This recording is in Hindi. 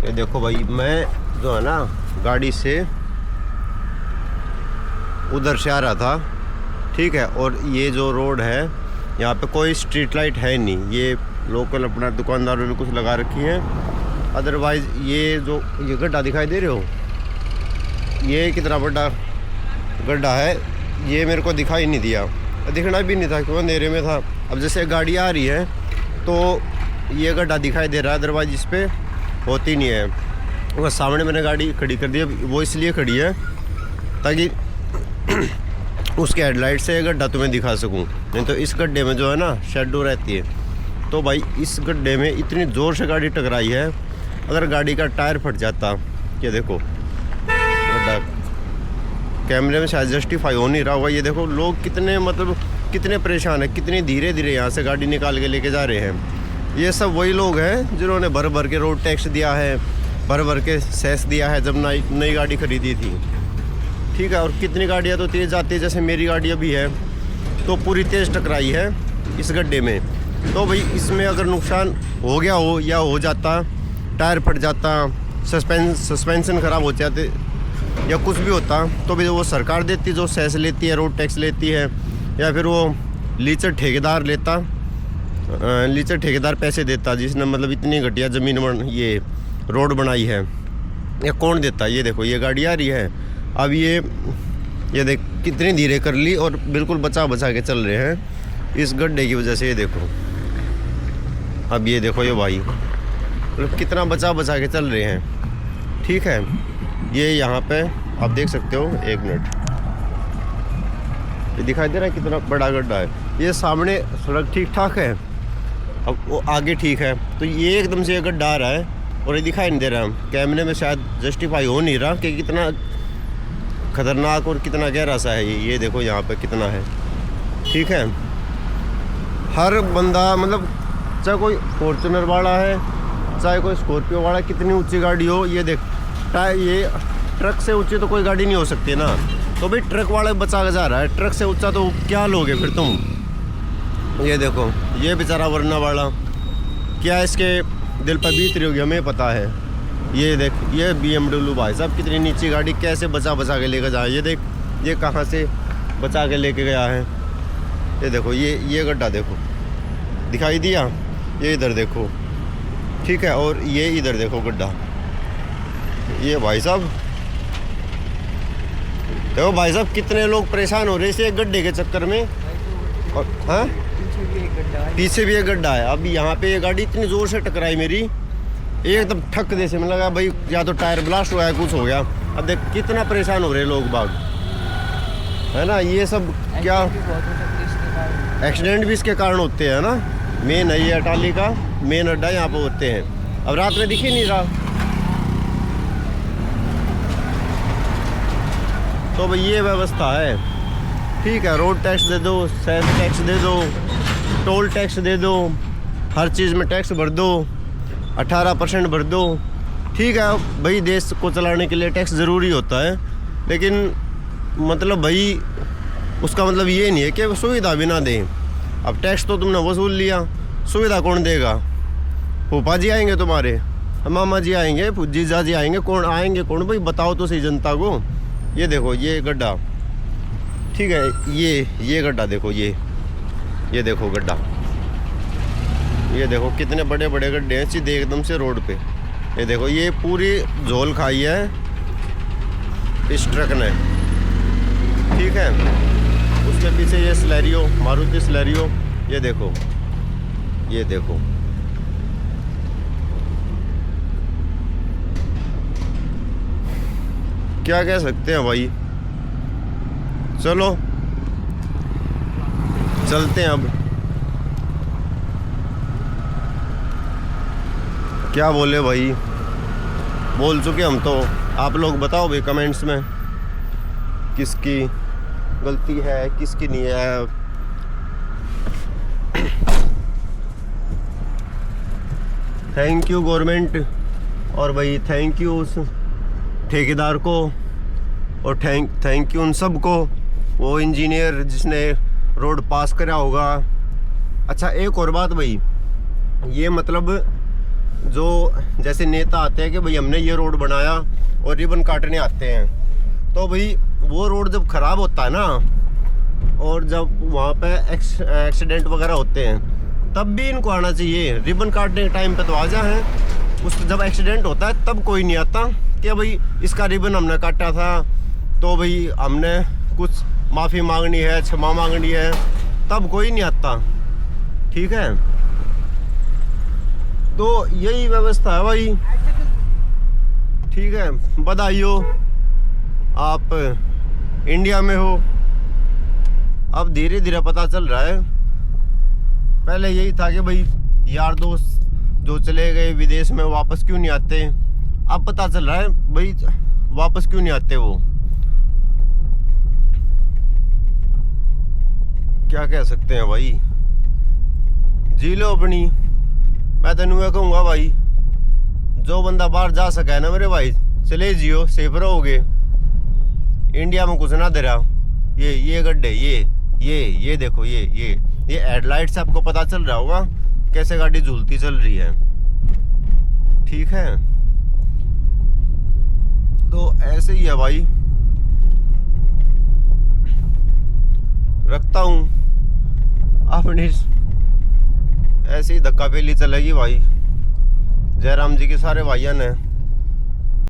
ये देखो भाई, मैं जो है ना गाड़ी से उधर से आ रहा था, ठीक है। और ये जो रोड है यहाँ पे कोई स्ट्रीट लाइट है नहीं, ये लोकल अपना दुकानदारों ने कुछ लगा रखी है। अदरवाइज़ ये जो ये गड्ढा दिखाई दे रहे हो, ये कितना बड़ा गड्ढा है, ये मेरे को दिखाई नहीं दिया, दिखना भी नहीं था क्योंकि अंधेरे में था। अब जैसे गाड़ी आ रही है तो ये गड्ढा दिखाई दे रहा है, अदरवाइज इस पर होती नहीं है। वो सामने मैंने गाड़ी खड़ी कर दी, वो इसलिए खड़ी है ताकि उसके हेडलाइट से गड्ढा तुम्हें दिखा सकूं, नहीं तो इस गड्ढे में जो है ना शेडो रहती है। तो भाई इस गड्ढे में इतनी ज़ोर से गाड़ी टकराई है, अगर गाड़ी का टायर फट जाता, ये देखो गड्ढा कैमरे में शायद जस्टिफाई हो नहीं रहा होगा। ये देखो लोग कितने मतलब कितने परेशान है, कितनी धीरे धीरे यहाँ से गाड़ी निकाल के लेके जा रहे हैं। ये सब वही लोग हैं जिन्होंने भर भर के रोड टैक्स दिया है, भर भर के सेस दिया है जब नई गाड़ी खरीदी थी, ठीक है। और कितनी गाड़ियाँ तो तेज़ आती है, जैसे मेरी गाड़ी अभी है तो पूरी तेज़ टकराई है इस गड्ढे में। तो भाई इसमें अगर नुकसान हो गया हो या हो जाता, टायर फट जाता, सस्पेंशन ख़राब हो जाते या कुछ भी होता, तो भी वो सरकार देती, जो सेस लेती है, रोड टैक्स लेती है, या फिर वो लीचर ठेकेदार लेता, लीचर ठेकेदार पैसे देता जिसने मतलब इतनी घटिया ज़मीन ये रोड बनाई है, या कौन देता। ये देखो ये गाड़ी आ रही है, अब ये देख कितनी धीरे कर ली और बिल्कुल बचा के चल रहे हैं इस गड्ढे की वजह से। ये देखो अब ये देखो ये भाई मतलब कितना बचा के चल रहे हैं, ठीक है। ये यहाँ पे आप देख सकते हो, एक मिनट, ये दिखाई दे रहा है कितना बड़ा गड्ढा है। ये सामने सड़क ठीक ठाक है, अब वो आगे ठीक है, तो ये एकदम से ये गड्ढा आ रहा है और ये दिखाई नहीं दे रहा। कैमरे में शायद जस्टिफाई हो नहीं रहा कि कितना खतरनाक और कितना गहरा सा है ये देखो यहाँ पे कितना है, ठीक है। हर बंदा मतलब चाहे कोई फॉर्चुनर वाला है, चाहे कोई स्कॉर्पियो वाला, कितनी ऊंची गाड़ी हो, ये देख ये ट्रक से ऊंची तो कोई गाड़ी नहीं हो सकती ना। तो भाई ट्रक वाला बचा के जा रहा है, ट्रक से ऊंचा तो क्या लोगे फिर तुम। ये देखो ये बेचारा वरना वाला क्या इसके दिल पर बीत रही होगी हमें पता है। ये देख ये BMW भाई साहब कितनी नीची गाड़ी कैसे बचा के लेकर जाए। ये देख ये कहाँ से बचा के लेके गया है। ये देखो ये गड्ढा देखो दिखाई दिया, ये इधर देखो, ठीक है। और ये इधर देखो गड्ढा, ये भाई साहब देखो भाई साहब कितने लोग परेशान हो रहे हैं इस गड्ढे के चक्कर में। और हाँ पीछे भी एक गड्ढा है। अब यहाँ पे ये गाड़ी इतनी ज़ोर से टकराई मेरी, एकदम ठक जैसे में लगा भाई या तो टायर ब्लास्ट हुआ है कुछ हो गया। अब देख कितना परेशान हो रहे लोग बाग, है ना। ये सब क्या एक्सीडेंट भी इसके कारण होते हैं ना। मेन है ये अटाली का मेन अड्डा यहाँ पे होते हैं। अब रात में दिख ही नहीं रहा, तो भाई ये व्यवस्था है, ठीक है। रोड टैक्स दे दो, सेस टैक्स दे दो, टोल टैक्स दे दो, हर चीज़ में टैक्स भर दो, 18% भर दो, ठीक है। भाई देश को चलाने के लिए टैक्स ज़रूरी होता है, लेकिन मतलब भाई उसका मतलब ये नहीं है कि सुविधा भी ना दें। अब टैक्स तो तुमने वसूल लिया, सुविधा कौन देगा। फूफा जी आएंगे तुम्हारे, मामा जी आएंगे, जीजा जी आएंगे, कौन आएंगे कौन भाई बताओ तो सही जनता को। ये देखो ये गड्ढा, ठीक है। ये गड्ढा देखो, ये देखो गड्ढा, ये देखो कितने बड़े बड़े गड्ढे हैं सीधे एकदम से रोड पे। ये देखो ये पूरी झोल खाई है इस ट्रक ने, ठीक है। उसके पीछे ये स्लैरियो, मारुति स्लैरियो, ये देखो क्या कह सकते हैं भाई। चलो चलते हैं अब, क्या बोले भाई, बोल चुके हम तो। आप लोग बताओ भाई कमेंट्स में किसकी गलती है किसकी नहीं है। थैंक यू गवर्नमेंट, और भाई थैंक यू उस ठेकेदार को, और थैंक यू उन सब को, वो इंजीनियर जिसने रोड पास करा होगा। अच्छा एक और बात भाई, ये मतलब जो जैसे नेता आते हैं कि भाई हमने ये रोड बनाया और रिबन काटने आते हैं, तो भाई वो रोड जब ख़राब होता है ना, और जब वहाँ पे एक्सीडेंट वगैरह होते हैं, तब भी इनको आना चाहिए। रिबन काटने के टाइम पे तो आ जाए, उस जब एक्सीडेंट होता है तब कोई नहीं आता कि भाई इसका रिबन हमने काटा था, तो भाई हमने कुछ माफ़ी मांगनी है, क्षमा मांगनी है, तब कोई नहीं आता। ठीक है, तो यही व्यवस्था है भाई। ठीक है, बधाई हो, आप इंडिया में हो। अब धीरे धीरे पता चल रहा है, पहले यही था कि भाई यार दोस्त जो चले गए विदेश में वापस क्यों नहीं आते। अब पता चल रहा है भाई वापस क्यों नहीं आते वो। क्या कह सकते हैं भाई, जी लो अपनी। मैं तेन ये कहूँगा भाई, जो बंदा बाहर जा सका है ना मेरे भाई, चले जियो, सेफ रहोगे। इंडिया में कुछ ना दे रहा। ये गड्ढे, ये देखो, ये हेडलाइट से आपको पता चल रहा होगा कैसे गाड़ी झूलती चल रही है। ठीक है, तो ऐसे ही है भाई। रखता हूँ अपनी ऐसी धक्का पेली चलेगी भाई। जयराम जी के सारे भाइयों ने